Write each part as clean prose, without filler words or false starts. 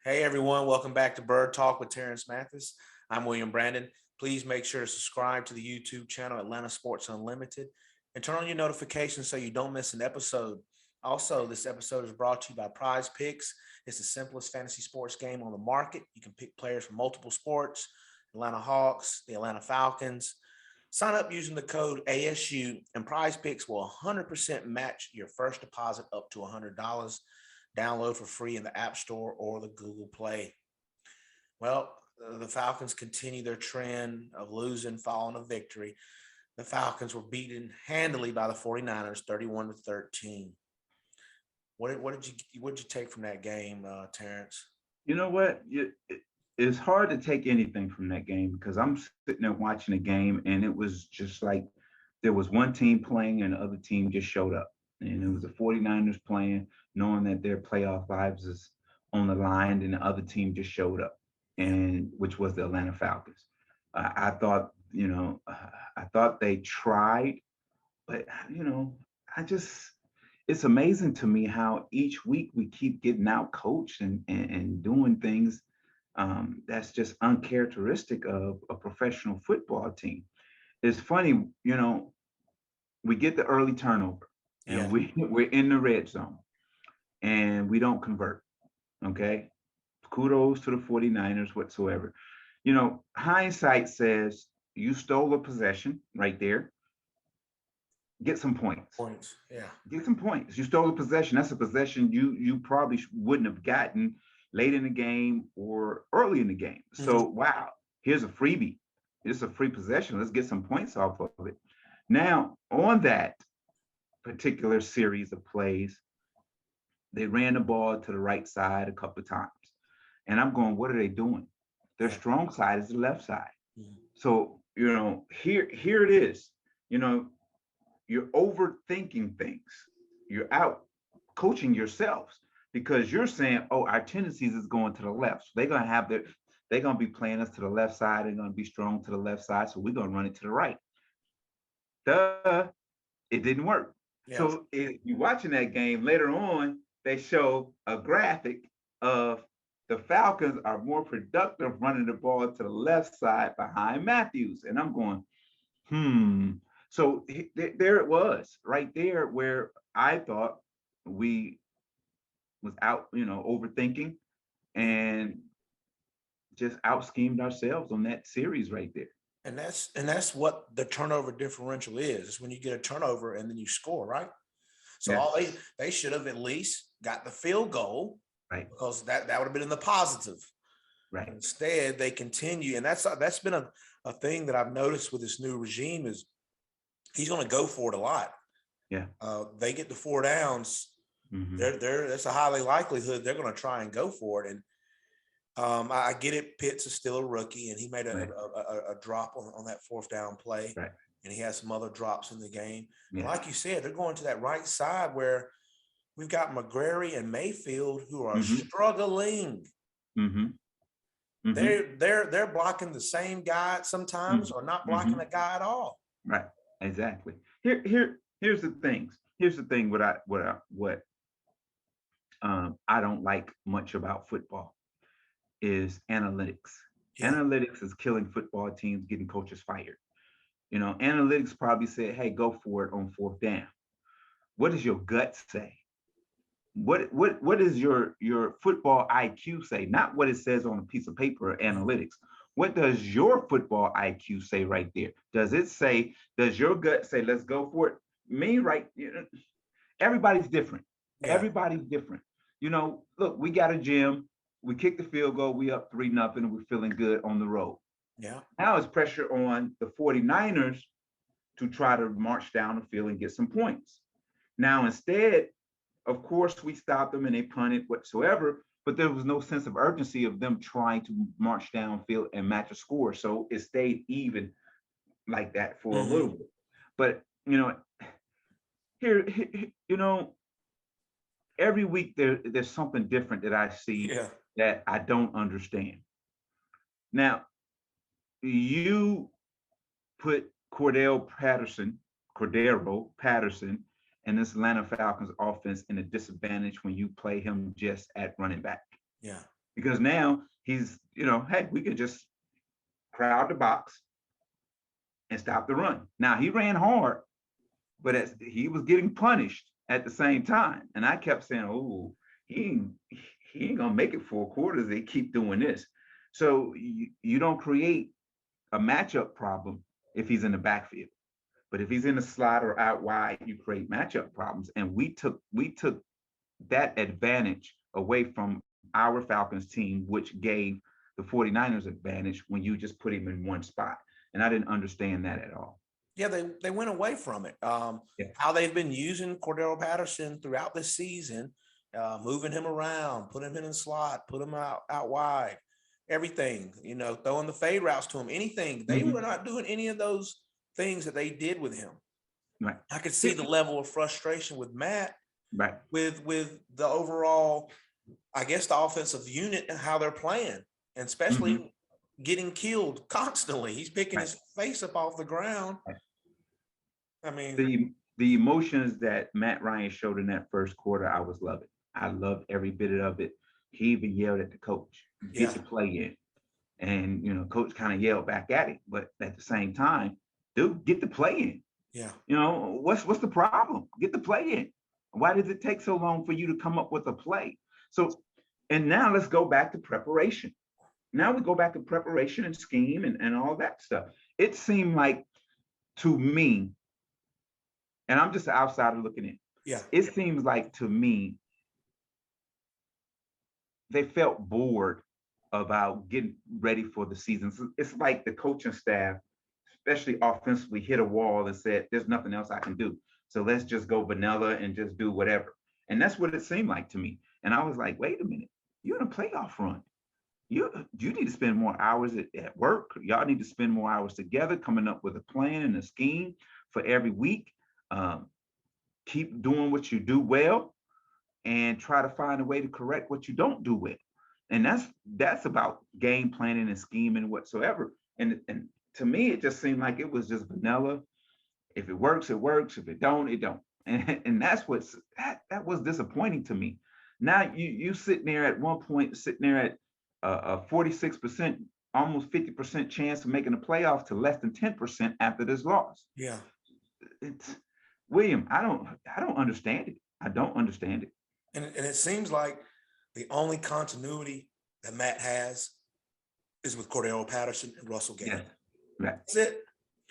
Hey everyone, welcome back to Bird Talk with Terrence Mathis. I'm William Brandon. Please make sure to subscribe to the YouTube channel Atlanta Sports Unlimited and turn on your notifications so you don't miss an episode. Also, this episode is brought to you by Prize Picks. It's the simplest fantasy sports game on the market. You can pick players from multiple sports, Atlanta Hawks, the Atlanta Falcons. Sign up using the code ASU and Prize Picks will 100% match your first deposit up to $100. Download for free in the App Store or the Google Play. Well, the Falcons continue their trend of losing, following a victory. The Falcons were beaten handily by the 49ers, 31-13. What did you take from that game, Terrence? You know what? It's hard to take anything from that game because I'm sitting there watching the game and it was just like there was one team playing and the other team just showed up. And it was the 49ers playing, knowing that their playoff lives is on the line, and the other team just showed up, and which was the Atlanta Falcons. I thought, I thought they tried, but I just it's amazing to me how each week we keep getting out coached and doing things that's just uncharacteristic of a professional football team. It's funny, we get the early turnover Yeah. and we're in the red zone and we don't convert. Okay. Kudos to the 49ers whatsoever. Hindsight says you stole a possession right there. Get some points. Yeah. Get some points. You stole a possession. That's a possession you probably wouldn't have gotten late in the game or early in the game. So wow, here's a freebie. It's a free possession. Let's get some points off of it. Now, on that particular series of plays, they ran the ball to the right side a couple of times. And I'm going, what are they doing? Their strong side is the left side. So, here it is. You're overthinking things. You're out coaching yourselves because you're saying, oh, our tendencies is going to the left. So they're going to be playing us to the left side. They're going to be strong to the left side. So we're going to run it to the right. Duh, it didn't work. Yeah. So if you're watching that game later on, they show a graphic of the Falcons are more productive running the ball to the left side behind Matthews. And I'm going, So there it was right there where I thought we was out, overthinking and just out schemed ourselves on that series right there. And that's what the turnover differential is when you get a turnover and then you score, right? So they should have at least got the field goal, right? Because that would have been in the positive. Right. Instead, they continue, and that's been a thing that I've noticed with this new regime is he's going to go for it a lot. Yeah. They get the 4 downs. There's a highly likelihood they're going to try and go for it. And I get it. Pitts is still a rookie, and he made a drop on that 4th down play. Right. And he has some other drops in the game. Yeah. Like you said, they're going to that right side where we've got McGrary and Mayfield who are struggling. They're blocking the same guy sometimes or not blocking a guy at all. Right. Exactly. Here's the things. Here's the thing. What I don't like much about football is analytics. Yeah. Analytics is killing football teams, getting coaches fired. Analytics probably said, "Hey, go for it on 4th down." What does your gut say? What does your football IQ say? Not what it says on a piece of paper or analytics. What does your football IQ say right there? Does your gut say, let's go for it? Me, right? Everybody's different. Yeah. Everybody's different. Look, we got a gym. We kick the field goal. We up 3-0 and we're feeling good on the road. Yeah. Now it's pressure on the 49ers to try to march down the field and get some points. Now, instead, of course, we stopped them and they punted whatsoever, but there was no sense of urgency of them trying to march downfield and match a score. So it stayed even like that for a little bit. But, here, every week there's something different that I see that I don't understand. Now, you put Cordarrelle Patterson and this Atlanta Falcons offense in a disadvantage when you play him just at running back. Yeah. because now he's, hey, we could just crowd the box and stop the run. Now he ran hard, but as he was getting punished at the same time. And I kept saying, oh, he he ain't gonna make it 4 quarters. They keep doing this. So you don't create a matchup problem if he's in the backfield. But if he's in the slot or out wide, you create matchup problems. And we took that advantage away from our Falcons team, which gave the 49ers advantage when you just put him in one spot. And I didn't understand that at all. Yeah, they went away from it. Yeah. How they've been using Cordarrelle Patterson throughout this season, moving him around, putting him in the slot, put him out wide, everything, throwing the fade routes to him, anything. They were not doing any of those things that they did with him. Right. I could see the level of frustration with Matt, right, with the overall, I guess, the offensive unit and how they're playing, and especially getting killed constantly. He's picking his face up off the ground. Right. I mean, the emotions that Matt Ryan showed in that first quarter, I was loving. I loved every bit of it. He even yelled at the coach, "Get the play in," and coach kind of yelled back at it. But at the same time, dude, get the play in. Yeah. What's the problem? Get the play in. Why does it take so long for you to come up with a play? So, and now let's go back to preparation. Now we go back to preparation and scheme and all that stuff. It seemed like, to me, and I'm just an outsider looking in. Yeah. It seems like, to me, they felt bored about getting ready for the season. So it's like the coaching staff, especially offensively, hit a wall and said, there's nothing else I can do. So let's just go vanilla and just do whatever. And that's what it seemed like to me. And I was like, wait a minute, you're in a playoff run. You need to spend more hours at work. Y'all need to spend more hours together, coming up with a plan and a scheme for every week. Keep doing what you do well and try to find a way to correct what you don't do well. And that's about game planning and scheming whatsoever. And to me, it just seemed like it was just vanilla. If it works, it works. If it don't, it don't. And that's that was disappointing to me. Now you sitting there at one point, sitting there at a 46%, almost 50% chance of making the playoffs to less than 10% after this loss. Yeah. It's William, I don't understand it. I don't understand it. And it seems like the only continuity that Matt has is with Cordarrelle Patterson and Russell Gage. Yeah. Right.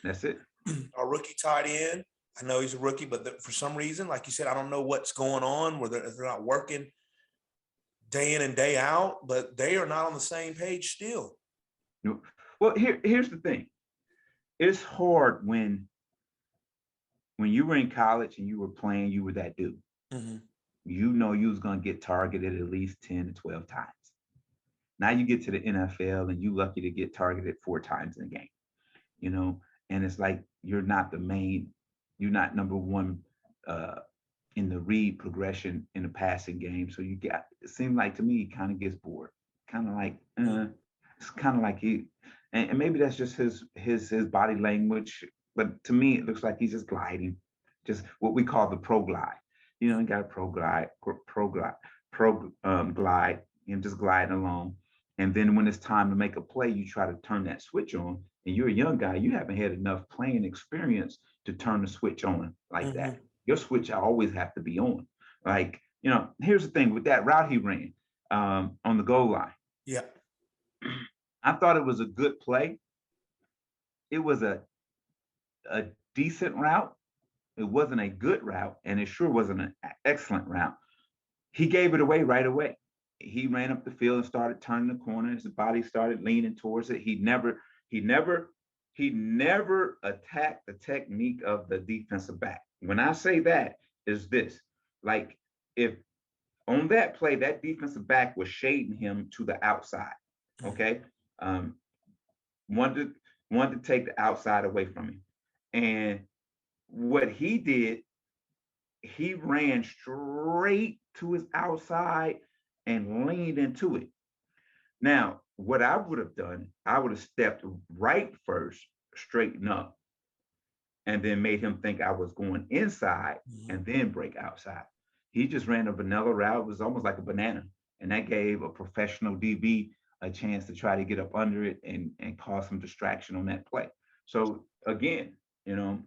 That's it. Our rookie tight end. I know he's a rookie, but for some reason, like you said, I don't know what's going on, where they're not working day in and day out, but they are not on the same page still. Well, here's the thing. It's hard when you were in college and you were playing, you were that dude. You was going to get targeted at least 10 to 12 times. Now you get to the NFL and you're lucky to get targeted 4 times in a game, and it's like you're not number one in the read progression in the passing game. So it seems like, to me, he kind of gets bored. Kind of like, it's kind of like and maybe that's just his body language. But to me, it looks like he's just gliding, just what we call the pro glide. He got a pro glide, and just gliding along. And then when it's time to make a play, you try to turn that switch on. And you're a young guy, you haven't had enough playing experience to turn the switch on like that. Your switch always have to be on. Like, here's the thing with that route he ran on the goal line. Yeah. I thought it was a good play. It was a decent route. It wasn't a good route, and it sure wasn't an excellent route. He gave it away right away. He ran up the field and started turning the corner. His body started leaning towards it. He never attacked the technique of the defensive back. When I say that, is this: like, if on that play, that defensive back was shading him to the outside. Okay. Wanted to take the outside away from him. And what he did, he ran straight to his outside and leaned into it. Now, what I would have done, I would have stepped right first, straighten up, and then made him think I was going inside and then break outside. He just ran a vanilla route. It was almost like a banana. and that gave a professional DB a chance to try to get up under it and cause some distraction on that play. So again,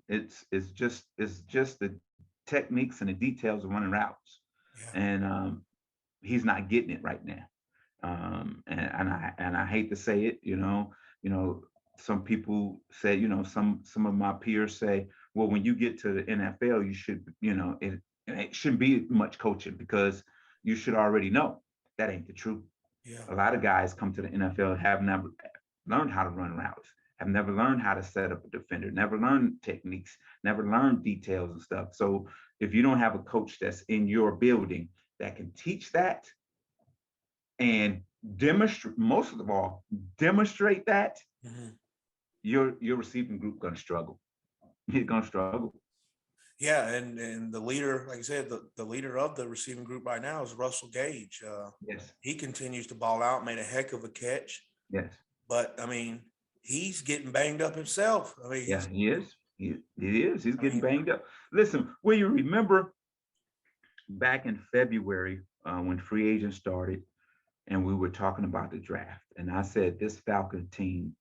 it's just the techniques and the details of running routes, Yeah. and he's not getting it right now. And I hate to say it, some people say, some of my peers say, well, when you get to the NFL, you should, it shouldn't be much coaching because you should already know. That ain't the truth. Yeah. A lot of guys come to the NFL have never learned how to run routes, have never learned how to set up a defender, never learned techniques, never learned details and stuff. So if you don't have a coach that's in your building that can teach that and demonstrate, most of all, demonstrate that, Mm-hmm. your receiving group gonna struggle. He's gonna struggle. Yeah, and the leader, like I said, the leader of the receiving group right now is Russell Gage. Yes, He continues to ball out, made a heck of a catch, yes, but I mean, he's getting banged up himself. I mean, yeah, he is. He is. He's I getting mean, banged up. Listen, will you remember back in February when free agents started and we were talking about the draft, and I said this Falcon team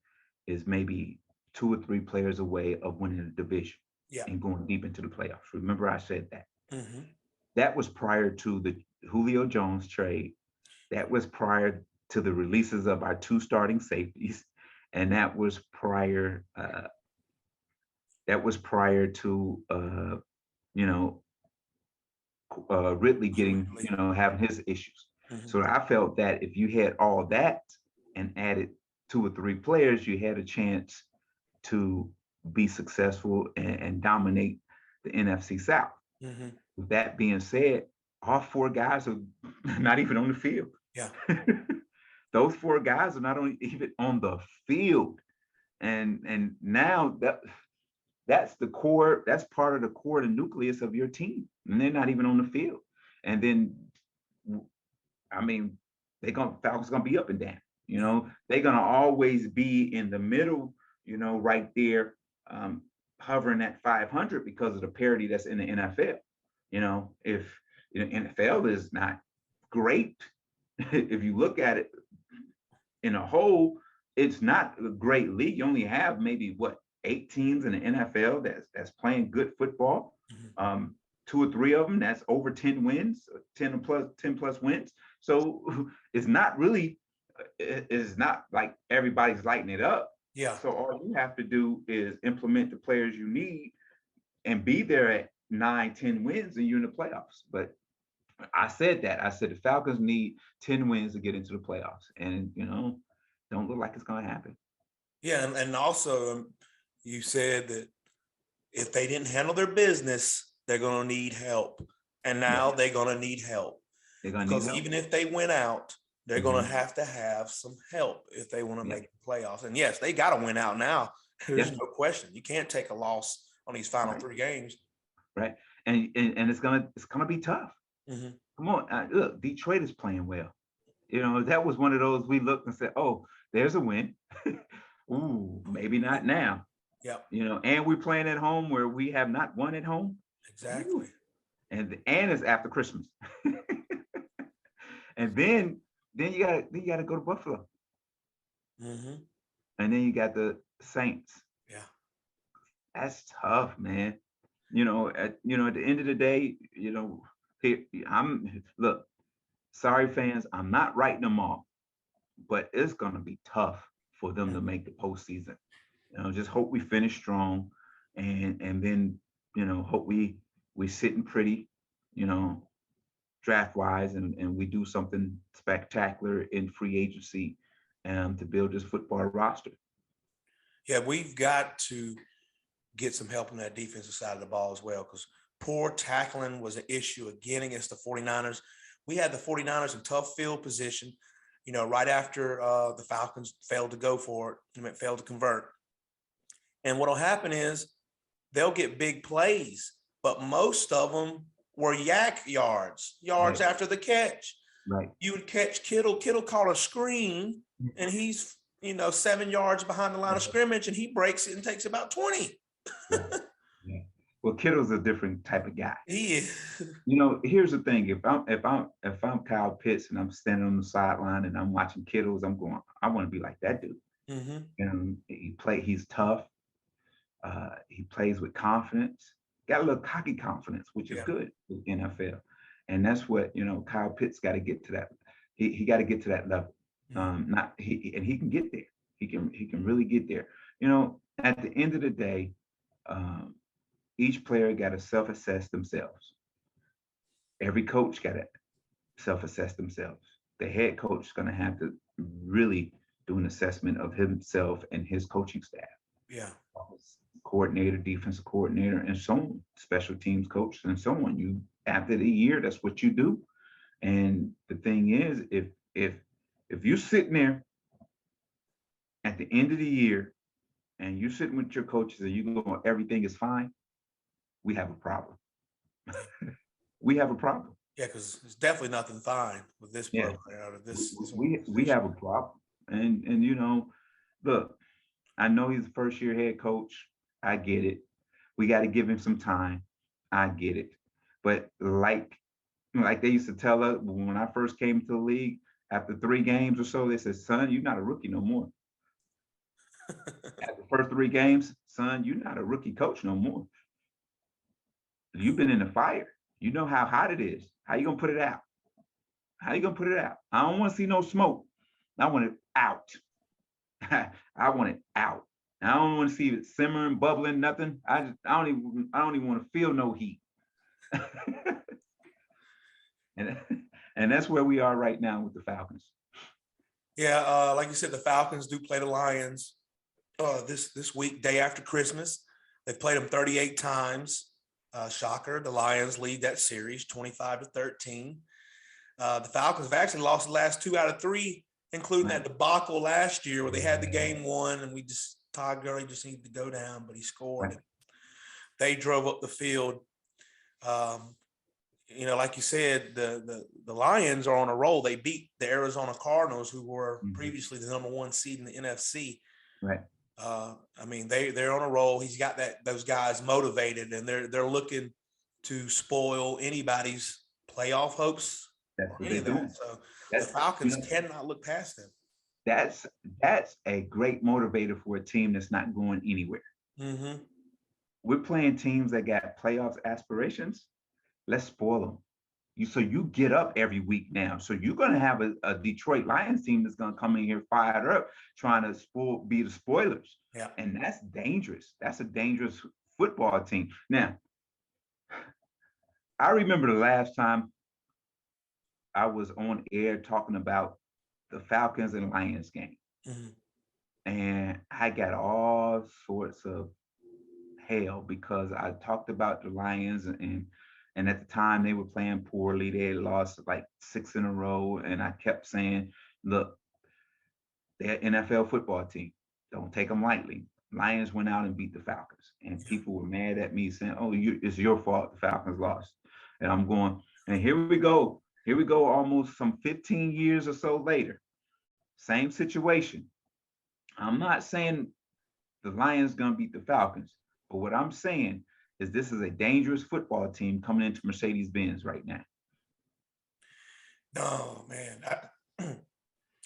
is maybe 2 or 3 players away of winning the division yeah. and going deep into the playoffs. Remember, I said that. Mm-hmm. That was prior to the Julio Jones trade. That was prior to the releases of our 2 starting safeties, and that was prior. That was prior to you know Ridley getting having his issues. Mm-hmm. So I felt that if you had all that and added 2 or 3 players, you had a chance to be successful and dominate the NFC South. Mm-hmm. With that being said, all 4 guys are not even on the field. Yeah. Those 4 guys are not even on the field, and now that's the core. That's part of the core, the nucleus of your team, and they're not even on the field. And then, I mean, Falcons gonna be up and down. They're gonna always be in the middle. Right there, hovering at 500 because of the parity that's in the NFL. If NFL is not great, if you look at it in a whole, it's not a great league. You only have maybe 8 teams in the NFL that's playing good football. Mm-hmm. 2 or 3 of them that's over 10 wins, 10 plus wins. So it's not like everybody's lighting it up. Yeah. So all you have to do is implement the players you need and be there at 9, 10 wins and you're in the playoffs. But I said the Falcons need 10 wins to get into the playoffs. And, don't look like it's going to happen. Yeah. And also you said that if they didn't handle their business, they're going to need help. And now they're going to need help. Because even if they win out, they're going to have some help if they want to make the playoffs. And yes, they got to win out now. There's no question. You can't take a loss on these final 3 games. Right. And it's gonna be tough. Mm-hmm. Come on, look, Detroit is playing well. That was one of those we looked and said, "Oh, there's a win." Ooh, maybe not now. Yeah. And we're playing at home where we have not won at home. Exactly. Ooh. And it's after Christmas. And then you gotta go to Buffalo. Mm-hmm. And then you got the Saints. Yeah. That's tough, man. At the end of the day, look, sorry fans, I'm not writing them off, but it's gonna be tough for them to make the postseason. Just hope we finish strong, and then hope we sitting pretty, draft wise, and we do something spectacular in free agency, to build this football roster. Yeah, we've got to get some help on that defensive side of the ball as well, because poor tackling was an issue again against the 49ers. We had the 49ers in tough field position, right after the Falcons failed to go for it, failed to convert. And what will happen is they'll get big plays, but most of them were yak yards right after the catch. Right. You would catch Kittle caught a screen, and he's 7 yards behind the line of scrimmage, and he breaks it and takes about 20. Yeah. Well, Kittle's a different type of guy. He is. Here's the thing. If I'm Kyle Pitts and I'm standing on the sideline and I'm watching Kittles, I'm going, I want to be like that dude. Mm-hmm. And he's tough. He plays with confidence. Got a little cocky confidence, which is good with NFL. And that's what, Kyle Pitts got to get to that. He got to get to that level. And he can get there. He can really get there. At the end of the day, each player got to self-assess themselves. Every coach got to self-assess themselves. The head coach is going to have to really do an assessment of himself and his coaching staff. Yeah. Coordinator, defensive coordinator, and so on, special teams coach, and so on. You after the year, that's what you do. And the thing is, if you're sitting there at the end of the year and you're sitting with your coaches and you go, everything is fine, we have a problem. We have a problem. Yeah, because it's definitely nothing fine with this program. We have a problem. And look, I know he's a first year head coach. I get it. We got to give him some time. I get it. But like they used to tell us when I first came to the league, after 3 games or so, they said, son, you're not a rookie no more. After the first 3 games, son, you're not a rookie coach no more. You've been in the fire. You know how hot it is. How you going to put it out? How you going to put it out? I don't want to see no smoke. I want it out. I want it out. I don't want to see it simmering, bubbling, nothing. I don't even want to feel no heat. and that's where we are right now with the Falcons. Yeah, like you said, the Falcons do play the Lions this week, day after Christmas. They've played them 38 times. Shocker, the Lions lead that series 25-13. The Falcons have actually lost the last 2 out of 3, including that debacle last year where they had the game won and Todd Gurley just needed to go down, but he scored. Right. They drove up the field. Like you said, the Lions are on a roll. They beat the Arizona Cardinals, who were previously the number 1 seed in the NFC. Right. They're on a roll. He's got those guys motivated, and they're looking to spoil anybody's playoff hopes. That's what they're doing. So the Falcons cannot look past them. That's a great motivator for a team that's not going anywhere. Mm-hmm. We're playing teams that got playoffs aspirations. Let's spoil them. You get up every week now. So you're going to have a Detroit Lions team that's going to come in here fired up, trying to be the spoilers. Yeah. And that's dangerous. That's a dangerous football team. Now, I remember the last time I was on air talking about the Falcons and Lions game. Mm-hmm. And I got all sorts of hell because I talked about the Lions and at the time they were playing poorly. They had lost like 6 in a row. And I kept saying, look, they're an NFL football team. Don't take them lightly. Lions went out and beat the Falcons. And people were mad at me saying, oh, it's your fault the Falcons lost. And I'm going, and here we go. Here we go almost some 15 years or so later. Same situation. I'm not saying the Lions going to beat the Falcons, but what I'm saying is this is a dangerous football team coming into Mercedes-Benz right now. No, man.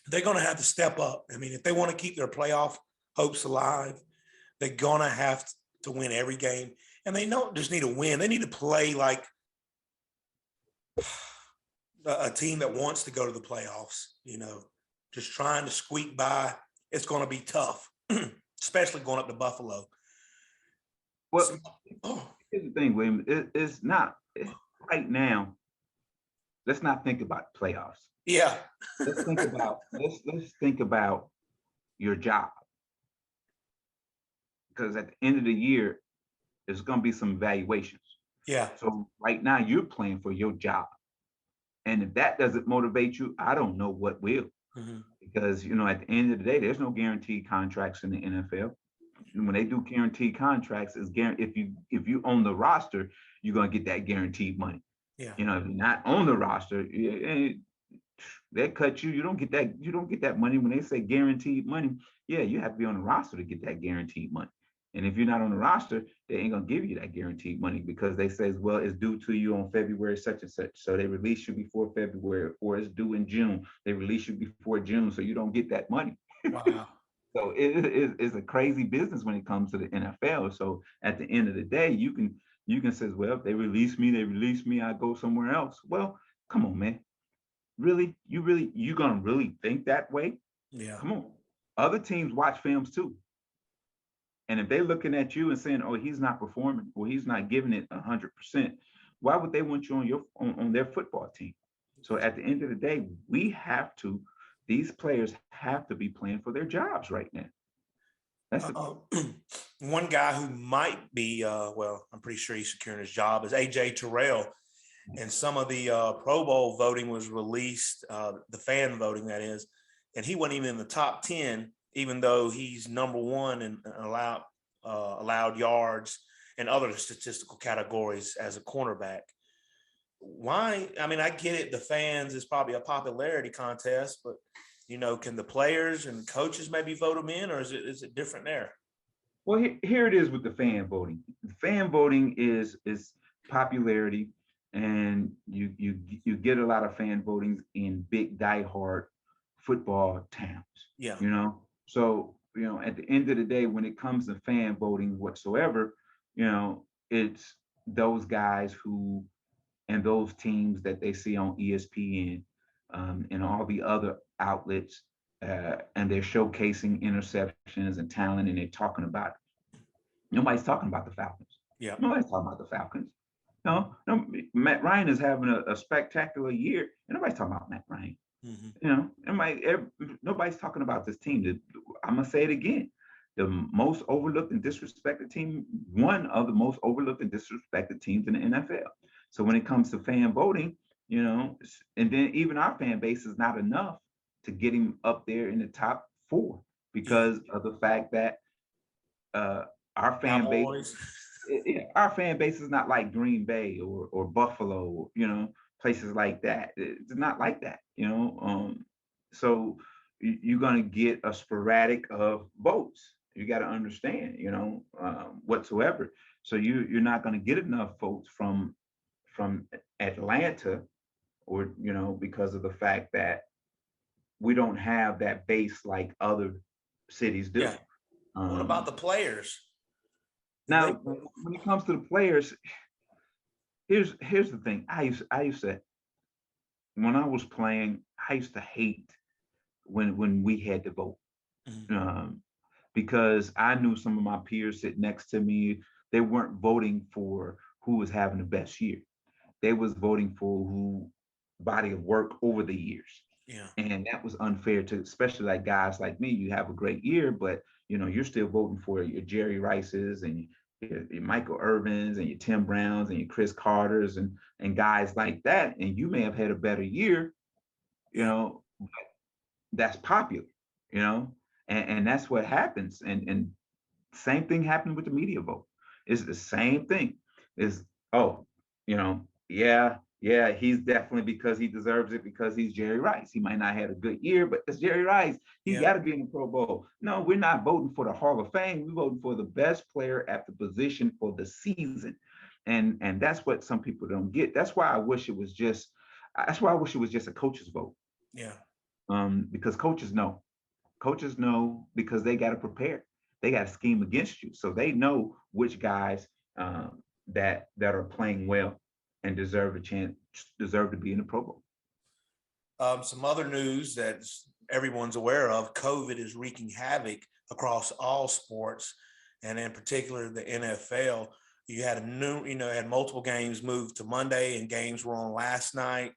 They're going to have to step up. If they want to keep their playoff hopes alive, they're going to have to win every game. And they don't just need to win. They need to play like a team that wants to go to the playoffs, just trying to squeak by. It's going to be tough, especially going up to Buffalo. Well, here's the thing, William. It's not right now. Let's not think about playoffs. Yeah. let's think about your job, because at the end of the year, there's going to be some evaluations. Yeah. So right now, you're playing for your job, and if that doesn't motivate you, I don't know what will. Mm-hmm. Because at the end of the day, there's no guaranteed contracts in the NFL. When they do guaranteed contracts, is if you own the roster, you're gonna get that guaranteed money. Yeah. If you're not on the roster, they cut you. You don't get that. You don't get that money when they say guaranteed money. Yeah, you have to be on the roster to get that guaranteed money. And if you're not on the roster, they ain't gonna give you that guaranteed money because they say, well, it's due to you on February such and such. So they release you before February, or it's due in June. They release you before June, so you don't get that money. Wow. So it's a crazy business when it comes to the NFL. So at the end of the day, you can say, well, if they release me, I go somewhere else. Well, come on, man. You gonna really think that way? Yeah. Come on. Other teams watch films too. And if they're looking at you and saying, "Oh, he's not performing, or he's not giving it 100%," why would they want you on their football team? So at the end of the day, these players have to be playing for their jobs right now. That's the Uh, one guy who might be, well, I'm pretty sure he's securing his job is AJ Terrell. And some of the Pro Bowl voting was released, the fan voting, that is, and he wasn't even in the top 10, even though he's number one in allowed yards and other statistical categories as a cornerback. Why? I mean, I get it. The fans is probably a popularity contest, but can the players and coaches maybe vote him in, or is it different there? Well, here it is with the fan voting. The fan voting is popularity, and you get a lot of fan voting in big diehard football towns. Yeah. So at the end of the day, when it comes to fan voting whatsoever, it's those guys who and those teams that they see on ESPN, and all the other outlets, and they're showcasing interceptions and talent, and they're talking about it. Nobody's talking about the Falcons. Yeah. Nobody's talking about the Falcons. No, Matt Ryan is having a spectacular year, and nobody's talking about Matt Ryan. Nobody's talking about this team. I'm gonna say it again. The most overlooked and disrespected team, one of the most overlooked and disrespected teams in the NFL. So when it comes to fan voting, and then even our fan base is not enough to get him up there in the top four because of the fact that our fan base, our fan base is not like Green Bay or Buffalo, places like that. It's not like that, So you're gonna get a sporadic of votes. You got to understand, whatsoever. So you're not gonna get enough votes from Atlanta, or because of the fact that we don't have that base like other cities do. Yeah. What about the players? Now, when it comes to the players, here's the thing. I used to, when I was playing, I used to hate when we had to vote, because I knew some of my peers sitting next to me, they weren't voting for who was having the best year. They was voting for who body of work over the years. Yeah. And that was unfair to, especially like guys like me. You have a great year, but you're still voting for your Jerry Rices and your Michael Irvins and your Tim Browns and your Chris Carters and guys like that. And you may have had a better year, but that's popular, and that's what happens. And same thing happened with the media vote. It's the same thing. Is oh, yeah, he's definitely, because he deserves it, because he's Jerry Rice. He might not have had a good year, but it's Jerry Rice. He got to be in the Pro Bowl. No, we're not voting for the Hall of Fame. We're voting for the best player at the position for the season. And that's what some people don't get. That's why I wish it was just a coach's vote. Yeah. Because coaches know. Coaches know because they got to prepare. They got to scheme against you. So they know which guys that are playing well and deserve to be in the Pro Bowl. Some other news that everyone's aware of: COVID is wreaking havoc across all sports, and in particular the NFL. You had had multiple games moved to Monday, and games were on last night.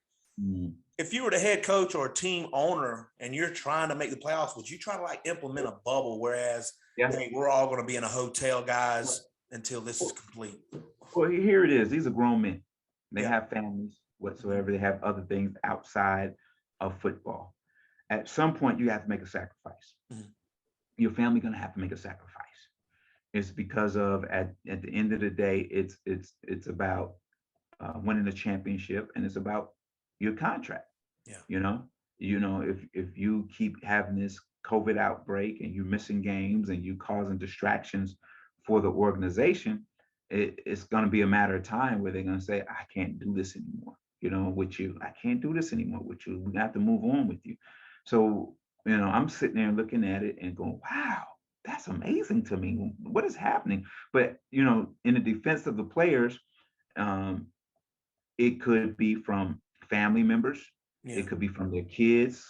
If you were the head coach or a team owner and you're trying to make the playoffs, would you try to implement a bubble? Whereas, hey, we're all going to be in a hotel, guys, until this is complete. Well, here it is. These are grown men. They have families whatsoever. They have other things outside of football. At some point, you have to make a sacrifice. Your family going to have to make a sacrifice. It's because of at the end of the day, it's about winning the championship, and it's about your contract. If you keep having this COVID outbreak and you're missing games and you causing distractions for the organization, it's going to be a matter of time where they're going to say, I can't do this anymore, with you. I can't do this anymore with you. We have to move on with you. So, I'm sitting there looking at it and going, wow, that's amazing to me. What is happening? But, in the defense of the players, um, it could be from family members. Yeah. It could be from their kids.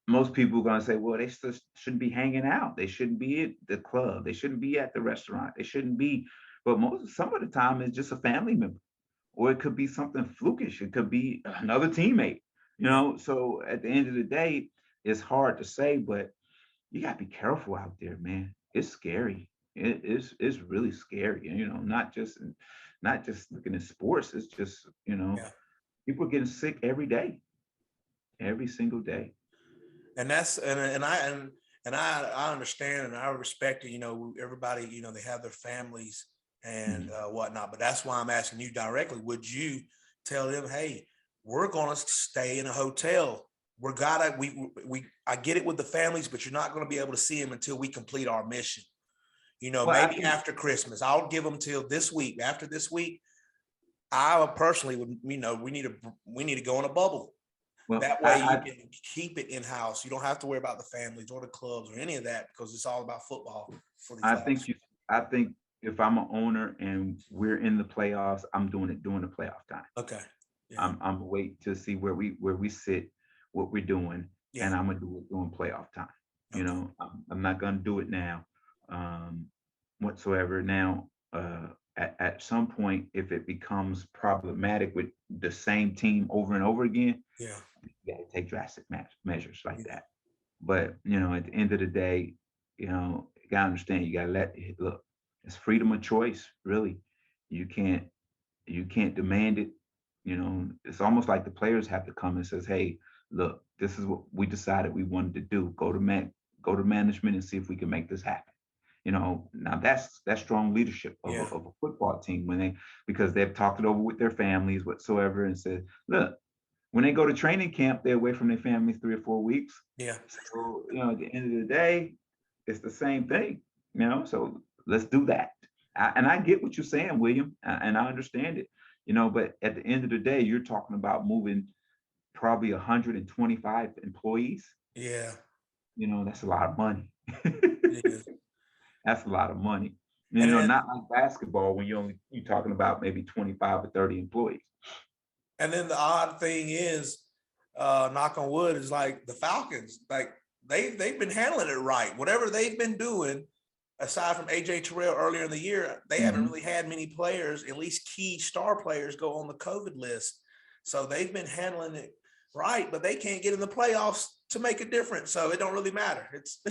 Most people are going to say, well, they still shouldn't be hanging out. They shouldn't be at the club. They shouldn't be at the restaurant. They shouldn't be. But some of the time, it's just a family member, or it could be something flukish. It could be another teammate. So at the end of the day, it's hard to say, but you got to be careful out there, man. It's scary. It's really scary. Not just looking at sports. It's just Yeah. people are getting sick every single day. And that's I understand and I respect it. Everybody, they have their families and whatnot. But that's why I'm asking you directly. Would you tell them, hey, we're gonna stay in a hotel? I get it with the families, but you're not going to be able to see them until we complete our mission. Well, Maybe after Christmas. I'll give them till this week. After this week, I personally would, we need to go in a bubble. well, That way you can keep it in house. You don't have to worry about the families or the clubs or any of that because it's all about football for these guys. I think if I'm an owner and we're in the playoffs, I'm doing it during the playoff time. Okay. Yeah. I'm wait to see where we sit, what we're doing, Yeah. and I'm gonna do it during playoff time. Okay. I'm not gonna do it now, whatsoever. Now, at some point, if it becomes problematic with the same team over and over again, Yeah. you got to take drastic measures like that. But at the end of the day, you gotta understand, you gotta look. It's freedom of choice, really. You can't demand it. It's almost like the players have to come and says, hey, look, this is what we decided we wanted to do. Go to management and see if we can make this happen. Now that's strong leadership of a football team because they've talked it over with their families whatsoever and said, look, when they go to training camp, they're away from their families 3 or 4 weeks. Yeah. So, at the end of the day, it's the same thing, so let's do that. And I get what you're saying, William, and I understand it, but at the end of the day, you're talking about moving probably 125 employees. Yeah. That's a lot of money. Yeah. That's a lot of money. And not like basketball when you're talking about maybe 25 or 30 employees. And then the odd thing is, knock on wood, is like the Falcons, like they've been handling it right. Whatever they've been doing, aside from AJ Terrell earlier in the year, they haven't really had many players, at least key star players, go on the COVID list. So they've been handling it right, but they can't get in the playoffs to make a difference. So it don't really matter. It's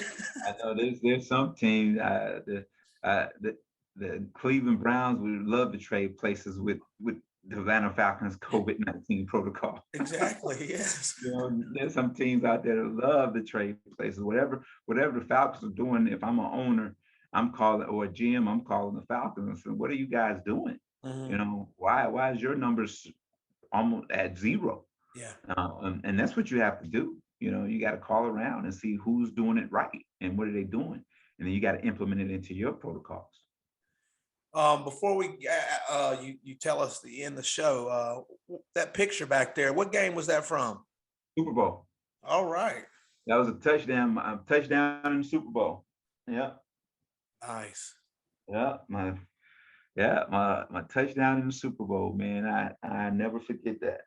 I know there's some teams, the Cleveland Browns would love to trade places with the Atlanta Falcons COVID-19 protocol. Exactly. Yes. There's some teams out there that love to trade places. Whatever the Falcons are doing, if I'm an owner, I'm calling, or a GM, I'm calling the Falcons and saying, what are you guys doing? Why is your numbers almost at zero? Yeah. And that's what you have to do. You got to call around and see who's doing it right and what are they doing, and then you got to implement it into your protocols. Before we you tell us to end the show, that picture back there, what game was that from? Super Bowl. All right. That was a touchdown in the Super Bowl. Yeah. Nice. Yeah, my touchdown in the Super Bowl, man. I never forget that.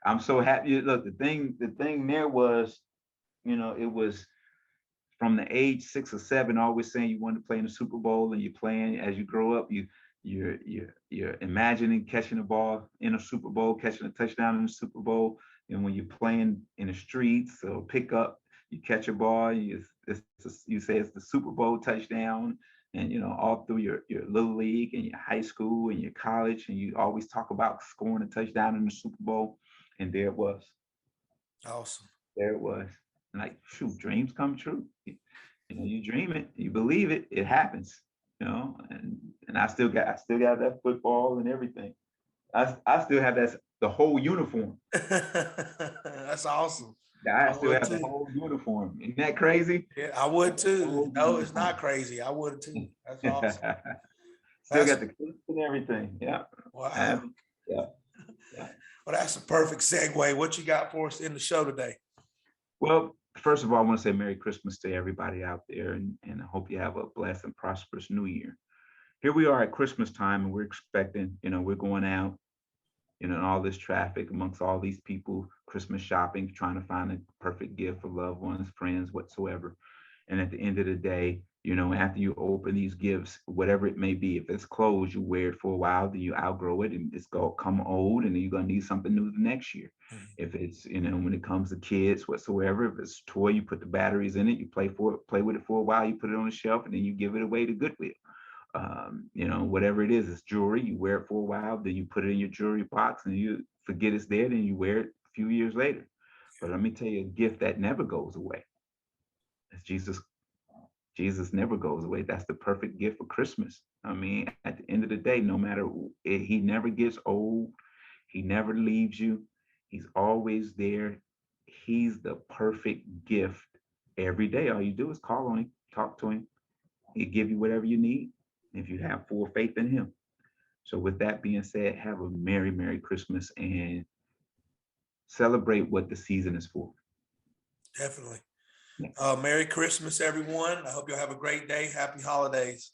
I'm so happy. Look, the thing there was, it was from the age 6 or 7, always saying you wanted to play in the Super Bowl, and you're playing as you grow up. You're imagining catching a ball in a Super Bowl, catching a touchdown in the Super Bowl, and when you're playing in the streets or pick up, you catch a ball, you say it's the Super Bowl touchdown, and all through your little league and your high school and your college, and you always talk about scoring a touchdown in the Super Bowl, and there it was. Awesome. There it was. Like, shoot, dreams come true. You dream it, you believe it, it happens. And I still got that football and everything. I still have the whole uniform. That's awesome. I I still would have the too. whole uniform. Isn't that crazy? Yeah, I would too. Whole No, it's not uniform. crazy. I would too. That's awesome. Still That's got the clips and everything. Yeah. wow. Um, yeah. Yeah. Well, that's a perfect segue. What you got for us in the show today? Well, first of all, I want to say Merry Christmas to everybody out there, and I hope you have a blessed and prosperous New Year. Here we are at Christmas time, and we're expecting, we're going out, in all this traffic amongst all these people, Christmas shopping, trying to find a perfect gift for loved ones, friends, whatsoever. And at the end of the day, after you open these gifts, whatever it may be, if it's clothes, you wear it for a while, then you outgrow it and it's going to come old and then you're going to need something new the next year. Mhm. If it's, when it comes to kids, whatsoever, if it's a toy, you put the batteries in it, you play with it for a while, you put it on the shelf and then you give it away to Goodwill. Whatever it is, it's jewelry. You wear it for a while, then you put it in your jewelry box and you forget it's there, then you wear it a few years later. But let me tell you a gift that never goes away. It's Jesus. Jesus never goes away. That's the perfect gift for Christmas. I mean, at the end of the day, no matter, he never gets old. He never leaves you. He's always there. He's the perfect gift every day. All you do is call on him, talk to him. He'll give you whatever you need if you have full faith in him. So with that being said, have a merry, merry Christmas and celebrate what the season is for. Definitely. Yeah. Merry Christmas, everyone. I hope you'll have a great day. Happy holidays.